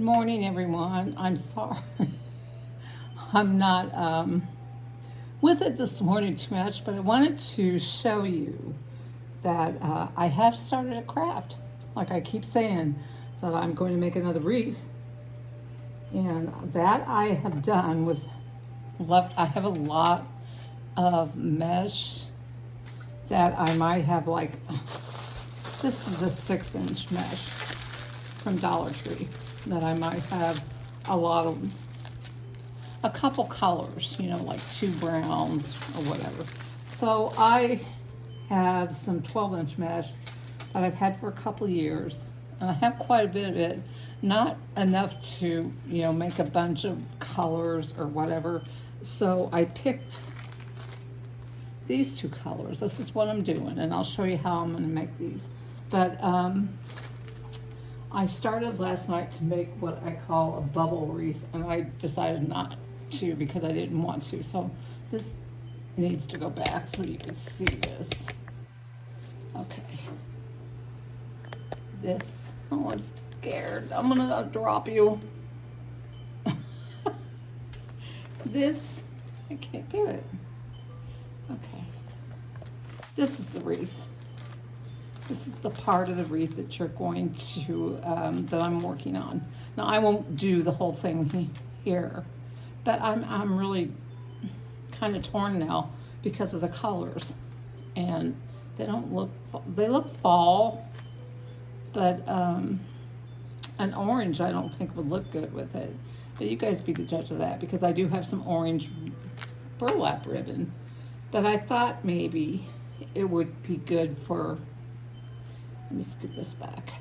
morning, everyone. I'm sorry. I'm not with it this morning too much, but I wanted to show you that I have started a craft. Like I keep saying, that I'm going to make another wreath. And that I have done with left. I have a lot of mesh that I might have like, this is a 6-inch mesh from Dollar Tree that I might have a couple colors, like 2 browns or whatever. So I have some 12-inch mesh that I've had for a couple years, and I have quite a bit of it, not enough to, make a bunch of colors or whatever. So I picked these 2 colors. This is what I'm doing, and I'll show you how I'm going to make these. But I started last night to make what I call a bubble wreath, and I decided not to because I didn't want to. So this needs to go back so you can see this. Okay. This, oh, I'm scared. I'm gonna drop you. This, I can't get it. Okay. This is the wreath. This is the part of the wreath that you're going to, that I'm working on. Now, I won't do the whole thing here, but I'm really kind of torn now because of the colors. And they don't look, they look fall, but an orange I don't think would look good with it. But you guys be the judge of that, because I do have some orange burlap ribbon. But I thought maybe it would be good for, let me scoot this back.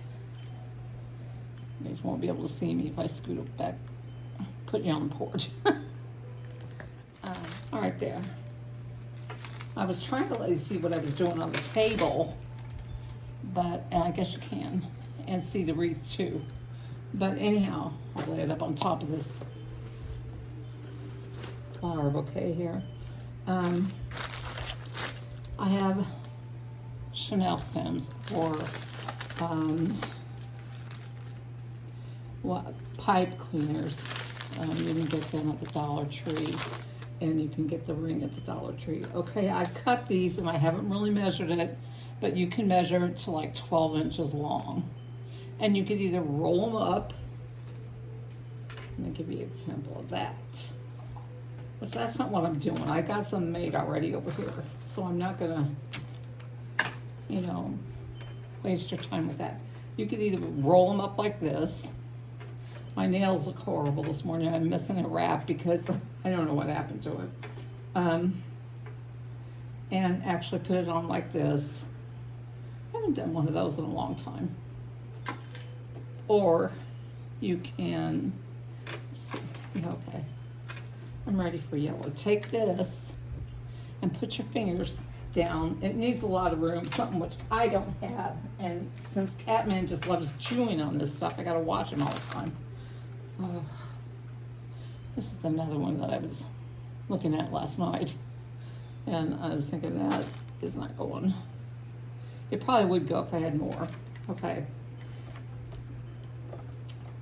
You guys won't be able to see me if I scoot it back, put you on the porch. All right, there. I was trying to let you see what I was doing on the table, but I guess you can, and see the wreath too. But anyhow, I'll lay it up on top of this flower bouquet here. I have Chanel stems for pipe cleaners. You can get them at the Dollar Tree, and you can get the ring at the Dollar Tree. Okay, I cut these, and I haven't really measured it, but you can measure it to like 12 inches long. And you could either roll them up. Let me give you an example of that. But that's not what I'm doing. I got some made already over here, so I'm not gonna, waste your time with that. You could either roll them up like this. My nails look horrible this morning. I'm missing a wrap because I don't know what happened to it. And actually put it on like this. I haven't done one of those in a long time. Or you can, okay, I'm ready for yellow. Take this and put your fingers down. It needs a lot of room, something which I don't have. And since Catman just loves chewing on this stuff, I gotta watch him all the time. This is another one that I was looking at last night. And I was thinking that is not going. It probably would go if I had more. Okay.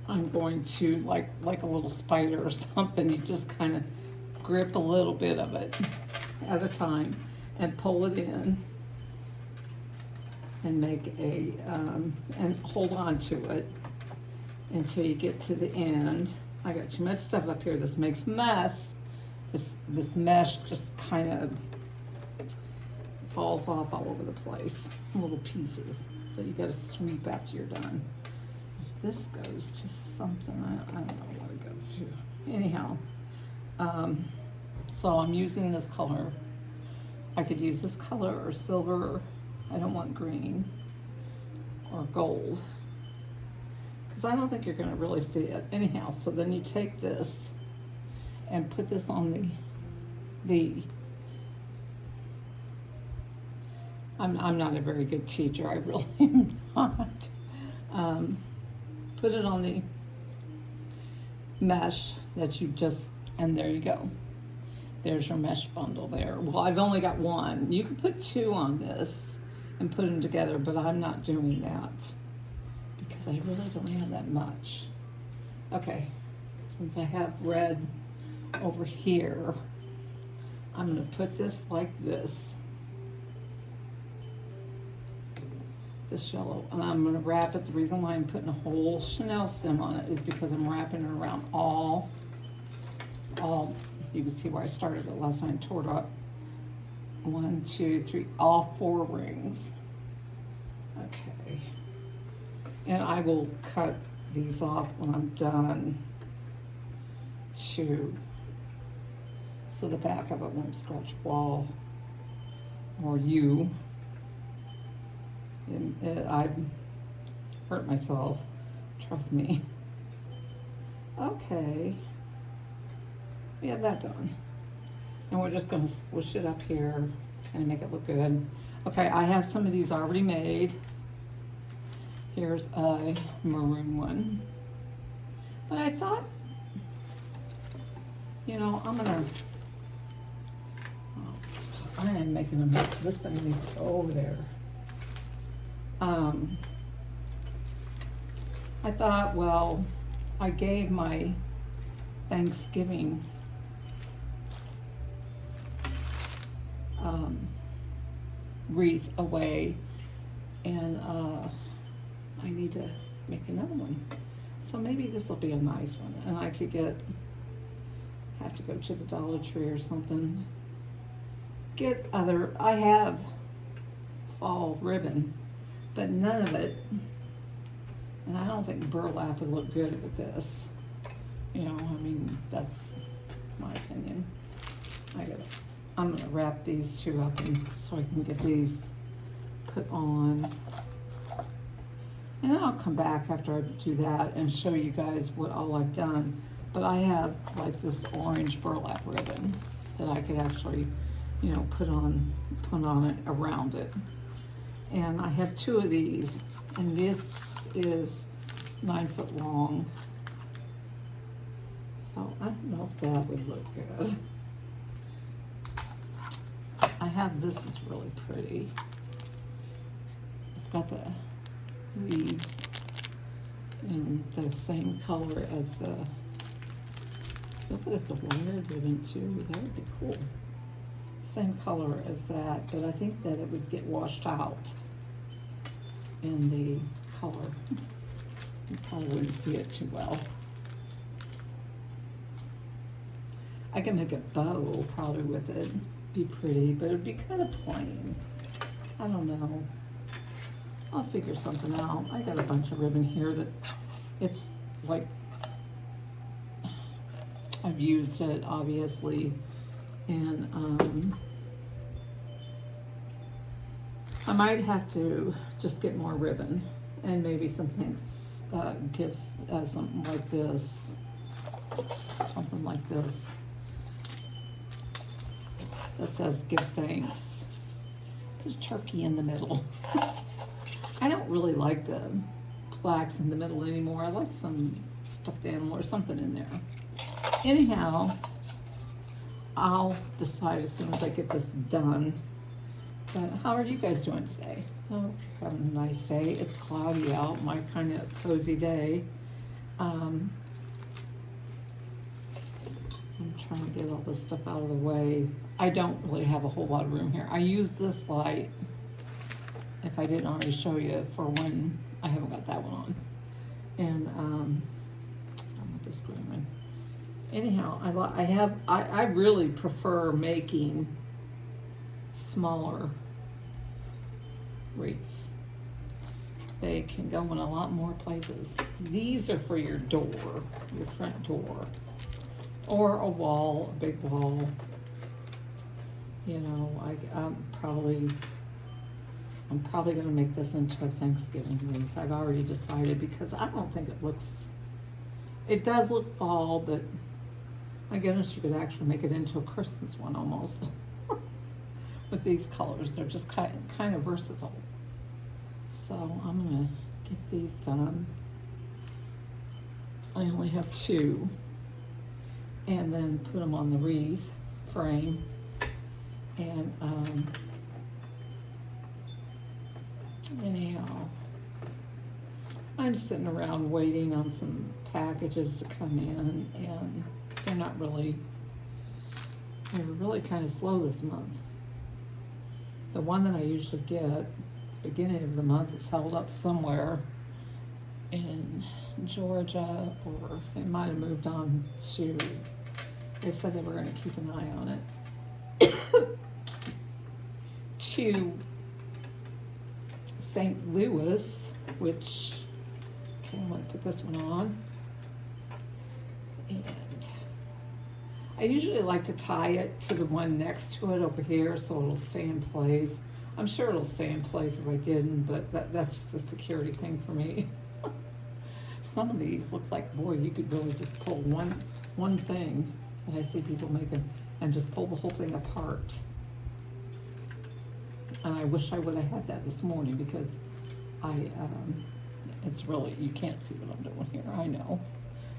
I'm going to, like a little spider or something, you just kind of grip a little bit of it at a time and pull it in and make a, and hold on to it until you get to the end. I got too much stuff up here. This makes a mess. This mesh just kind of falls off all over the place, little pieces. So you got to sweep after you're done. This goes to something, I don't know what it goes to. Anyhow, so I'm using this color. I could use this color or silver. I don't want green or gold, because I don't think you're gonna really see it. Anyhow, so then you take this and put this on I'm not a very good teacher, I really am not. Put it on the mesh that you just, and there you go. There's your mesh bundle there. Well, I've only got one. You could put 2 on this and put them together, but I'm not doing that because I really don't have that much. Okay, since I have red over here, I'm gonna put this like this yellow, and I'm gonna wrap it. The reason why I'm putting a whole Chanel stem on it is because I'm wrapping it around all, you can see where I started it last time, tore it up. 1, 2, 3, all 4 rings. Okay. And I will cut these off when I'm done too, so the back of it won't scratch wall or you. I've hurt myself, trust me. Okay, we have that done. And we're just gonna squish it up here and make it look good. Okay, I have some of these already made. Here's a maroon one. But I thought, you know, I am making a mess. This thing needs to go over there. I thought, well, I gave my Thanksgiving wreath away, and I need to make another one. So maybe this will be a nice one, and I could have to go to the Dollar Tree or something. I have fall ribbon, but none of it, and I don't think burlap would look good with this. You know, I mean, that's my opinion. I'm gonna wrap these 2 up so I can get these put on. And then I'll come back after I do that and show you guys what all I've done. But I have like this orange burlap ribbon that I could actually, you know, put on it around it. And I have 2 of these, and this is 9 foot long. So I don't know if that would look good. I have this is really pretty. It's got the leaves in the same color as the, looks like it's a wire ribbon too. That would be cool. Same color as that, but I think that it would get washed out in the color. You probably wouldn't see it too well. I can make a bow probably with it. Be pretty, but it would be kind of plain. I don't know. I'll figure something out. I got a bunch of ribbon here that it's like, I've used it obviously, and I might have to just get more ribbon and maybe some things, gives something like this, that says give thanks. There's a turkey in the middle. I don't really like the plaques in the middle anymore. I like some stuffed animal or something in there. Anyhow, I'll decide as soon as I get this done. But how are you guys doing today? Oh, having a nice day. It's cloudy out, my kind of cozy day. I'm trying to get all this stuff out of the way. I don't really have a whole lot of room here. I use this light, if I didn't already show you, for when I haven't got that one on. And I want this green one. Anyhow, I really prefer making smaller wreaths. They can go in a lot more places. These are for your door, your front door, or a wall, a big wall. You know, I'm probably gonna make this into a Thanksgiving wreath. I've already decided, because I don't think it does look fall, but my goodness, you could actually make it into a Christmas one almost. With these colors, they're just kind of versatile. So I'm gonna get these done. I only have 2, and then put them on the wreath frame. And anyhow, I'm sitting around waiting on some packages to come in, and they're really kind of slow this month. The one that I usually get at the beginning of the month is held up somewhere in Georgia, or it might have moved on to, they said they were going to keep an eye on it, to St. Louis, which, okay, I'm going to put this one on. And I usually like to tie it to the one next to it over here so it'll stay in place. I'm sure it'll stay in place if I didn't, but that's just a security thing for me. Some of these looks like, boy, you could really just pull one thing that I see people making and just pull the whole thing apart. And I wish I would have had that this morning, because it's really, you can't see what I'm doing here, I know.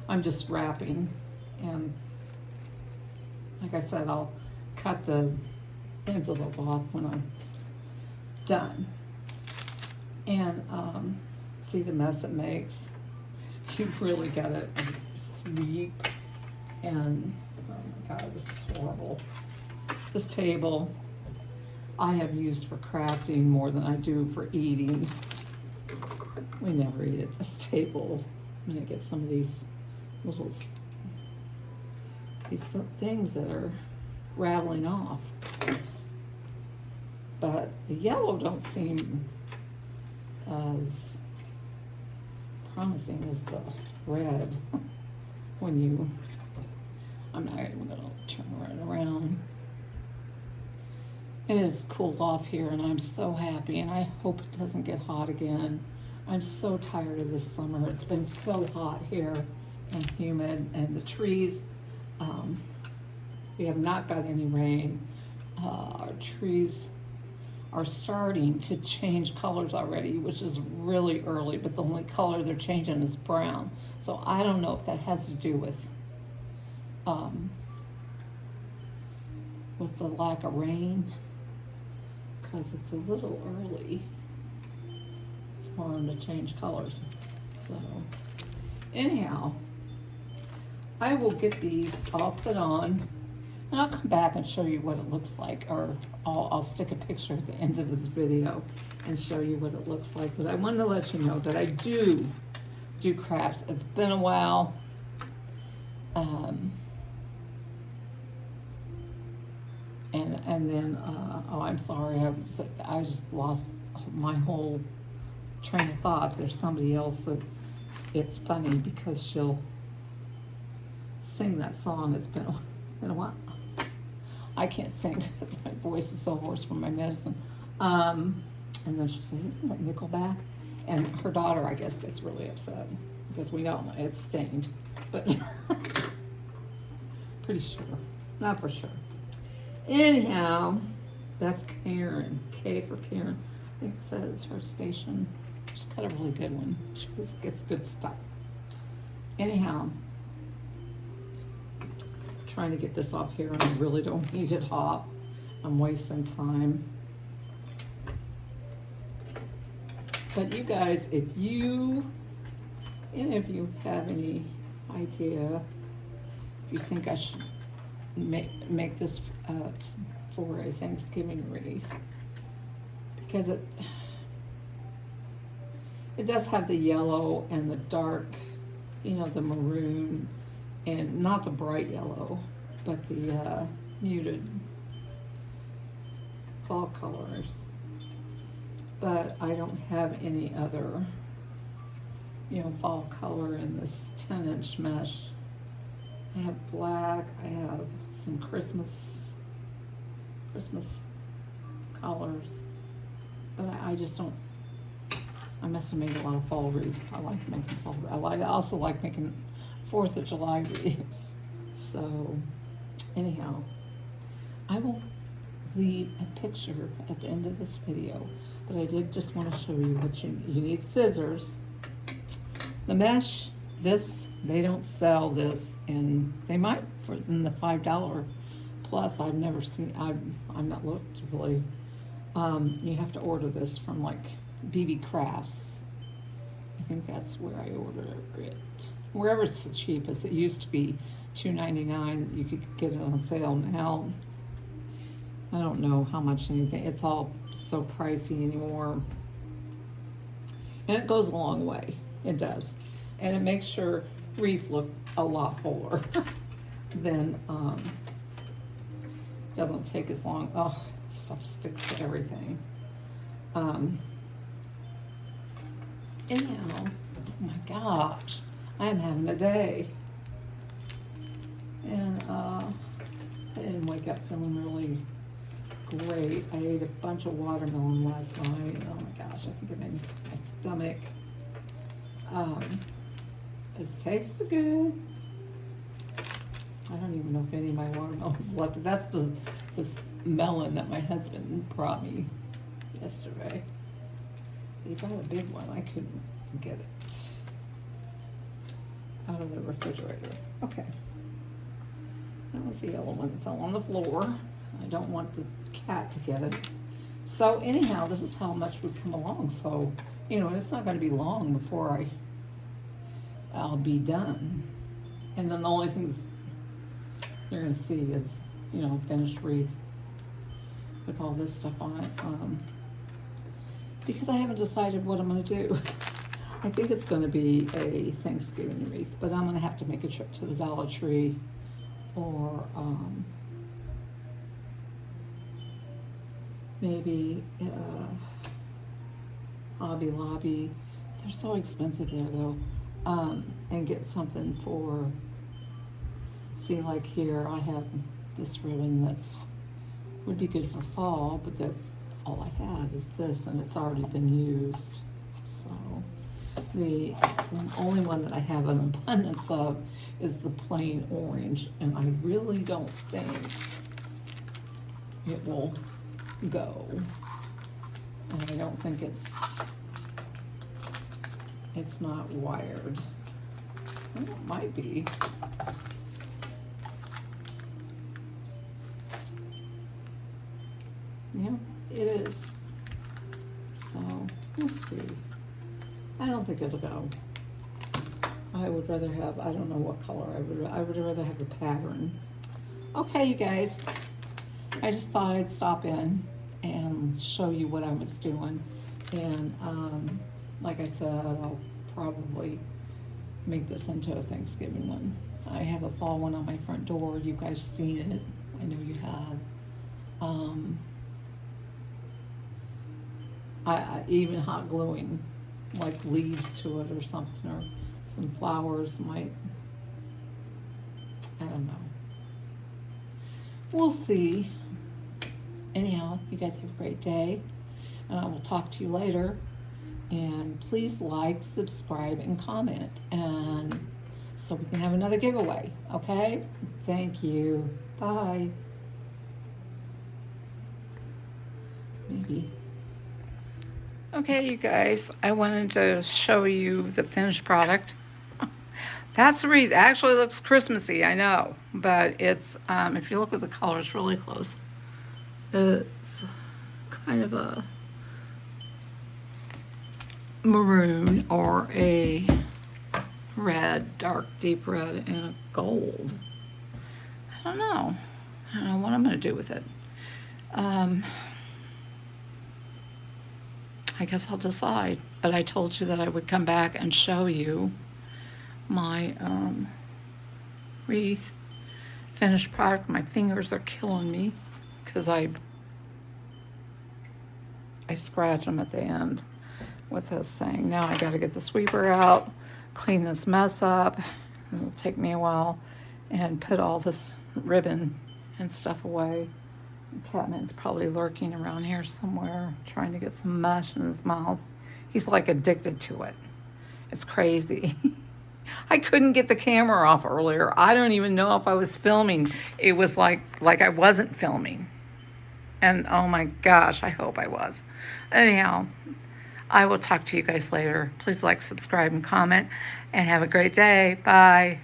I'm just wrapping, and like I said, I'll cut the ends of those off when I'm done. And see the mess it makes. You've really got to sweep, and oh my God, this is horrible. This table I have used for crafting more than I do for eating. We never eat at this table. I'm gonna get some of these things that are rattling off. But the yellow don't seem as promising as the red. I'm not even gonna turn right around. It has cooled off here, and I'm so happy, and I hope it doesn't get hot again. I'm so tired of this summer. It's been so hot here and humid, and the trees, we have not got any rain. Our trees are starting to change colors already, which is really early, but the only color they're changing is brown. So I don't know if that has to do with the lack of rain, because it's a little early for them to change colors. So anyhow, I will get these all put on, and I'll come back and show you what it looks like, or I'll stick a picture at the end of this video and show you what it looks like. But I wanted to let you know that I do crafts. It's been a while. And then, oh, I'm sorry, I just lost my whole train of thought. There's somebody else that, it's funny because she'll sing that song. It's been a while. I can't sing because my voice is so hoarse from my medicine. And then she'll say, isn't that Nickelback? And her daughter, I guess, gets really upset because we know it's stained, but pretty sure, not for sure. Anyhow, that's Karen, K for Karen. I think it says her station. She's got a really good one. She just gets good stuff. Anyhow, trying to get this off here, and I really don't need it off. I'm wasting time. But you guys, if you have any idea, if you think I should make this for a Thanksgiving wreath, because it does have the yellow and the dark, the maroon, and not the bright yellow, but the muted fall colors. But I don't have any other, fall color in this 10-inch mesh. I have black, I have some Christmas colors, but I just don't, I must have made a lot of fall wreaths. I like making fall wreaths. I also like making 4th of July wreaths. So anyhow, I will leave a picture at the end of this video, but I did just want to show you what you need. Scissors, the mesh, this, they don't sell this, and they might in the $5 plus. I've never seen, I'm not looked really. You have to order this from like BB Crafts. I think that's where I ordered it. Wherever it's the cheapest. It used to be $2.99. You could get it on sale now. I don't know how much anything. It's all so pricey anymore. And it goes a long way. It does. And it makes your wreath look a lot fuller than, doesn't take as long. Oh, stuff sticks to everything. Anyhow, oh my gosh, I'm having a day. And I didn't wake up feeling really great. I ate a bunch of watermelon last night. Oh my gosh, I think it made me sick to my stomach. But it tasted good. I don't even know if any of my watermelons left. That's the melon that my husband brought me yesterday. He brought a big one. I couldn't get it out of the refrigerator. Okay. That was the yellow one that fell on the floor. I don't want the cat to get it. So anyhow, this is how much we've come along. So, you know, it's not going to be long before I'll be done. And then the only thing you're going to see is, you know, finished wreath with all this stuff on it. Because I haven't decided what I'm going to do. I think it's going to be a Thanksgiving wreath, but I'm going to have to make a trip to the Dollar Tree or maybe Hobby Lobby. They're so expensive there though. And get something for, see, like here I have this ribbon that's would be good for fall, but that's all I have is this, and it's already been used. So the only one that I have an abundance of is the plain orange, and I really don't think it will go. And I don't think it's not wired. Well, it might be. Yeah, it is. So we'll see. I don't think it'll go. I would rather have, I don't know what color I would rather have a pattern. Okay, you guys, I just thought I'd stop in and show you what I was doing. And like I said, I'll probably make this into a Thanksgiving one. I have a fall one on my front door. You guys seen it. I know you have. I even hot gluing like leaves to it or something, or some flowers might, I don't know. We'll see. Anyhow, you guys have a great day, and I will talk to you later. And please like, subscribe, and comment, and so we can have another giveaway, okay? Thank you. Bye. Maybe. Okay, you guys, I wanted to show you the finished product. That's a wreath. It actually looks Christmassy, I know, but it's, if you look at the colors really close, it's kind of a maroon or a red, dark, deep red, and a gold. I don't know what I'm going to do with it. I guess I'll decide, but I told you that I would come back and show you my wreath finished product. My fingers are killing me because I scratch them at the end with this thing. Now I got to get the sweeper out, clean this mess up. It'll take me a while, and put all this ribbon and stuff away. Catman's probably lurking around here somewhere, trying to get some mush in his mouth. He's like addicted to it. It's crazy. I couldn't get the camera off earlier. I don't even know if I was filming. It was like I wasn't filming. And oh my gosh, I hope I was. Anyhow, I will talk to you guys later. Please like, subscribe, and comment, and have a great day. Bye.